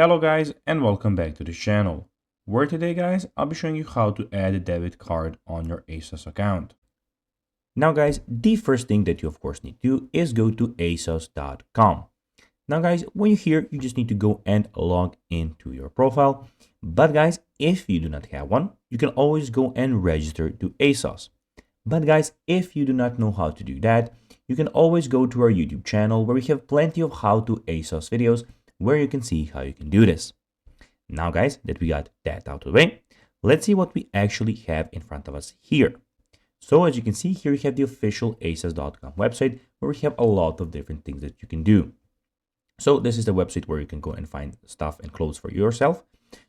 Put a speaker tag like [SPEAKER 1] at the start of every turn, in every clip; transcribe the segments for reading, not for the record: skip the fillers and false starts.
[SPEAKER 1] Hello guys and welcome back to the channel, where today guys I'll be showing you how to add a debit card on your ASOS account. Now guys, the first thing that you of course need to do is go to asos.com. Now guys, when you're here you just need to go and log into your profile. But guys, if you do not have one, you can always go and register to ASOS. But guys, if you do not know how to do that, you can always go to our YouTube channel where we have plenty of how to ASOS videos where you can see how you can do this. Now guys, that we got that out of the way, let's see what we actually have in front of us here. So as you can see here, we have the official asos.com website where we have a lot of different things that you can do. So this is the website where you can go and find stuff and clothes for yourself.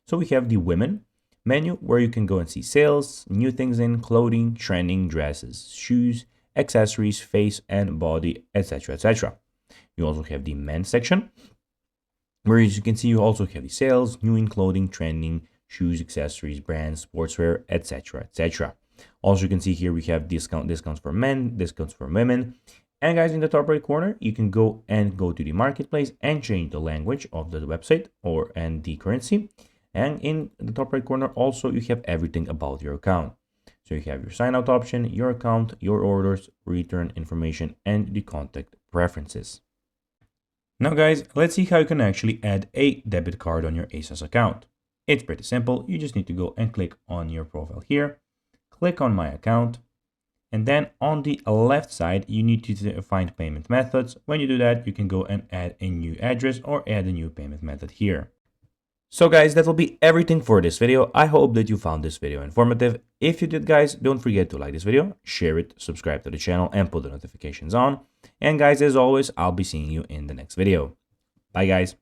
[SPEAKER 1] So we have the women menu where you can go and see sales, new things in clothing, trending, dresses, shoes, accessories, face and body, etc, etc. You also have the men's section where, as you can see, you also have the sales, new in clothing, trending, shoes, accessories, brands, sportswear, etc, etc. Also, you can see here we have discounts for men, discounts for women. And guys, in the top right corner, you can go to the marketplace and change the language of the website and the currency. And in the top right corner, also you have everything about your account. So you have your sign out option, your account, your orders, return information, and the contact preferences. Now guys, let's see how you can actually add a debit card on your ASOS account. It's pretty simple. You just need to go and click on your profile here, click on my account, and then on the left side, you need to find payment methods. When you do that, you can go and add a new address or add a new payment method here. So guys, that will be everything for this video. I hope that you found this video informative. If you did guys, don't forget to like this video, share it, subscribe to the channel and put the notifications on. And guys, as always, I'll be seeing you in the next video. Bye guys.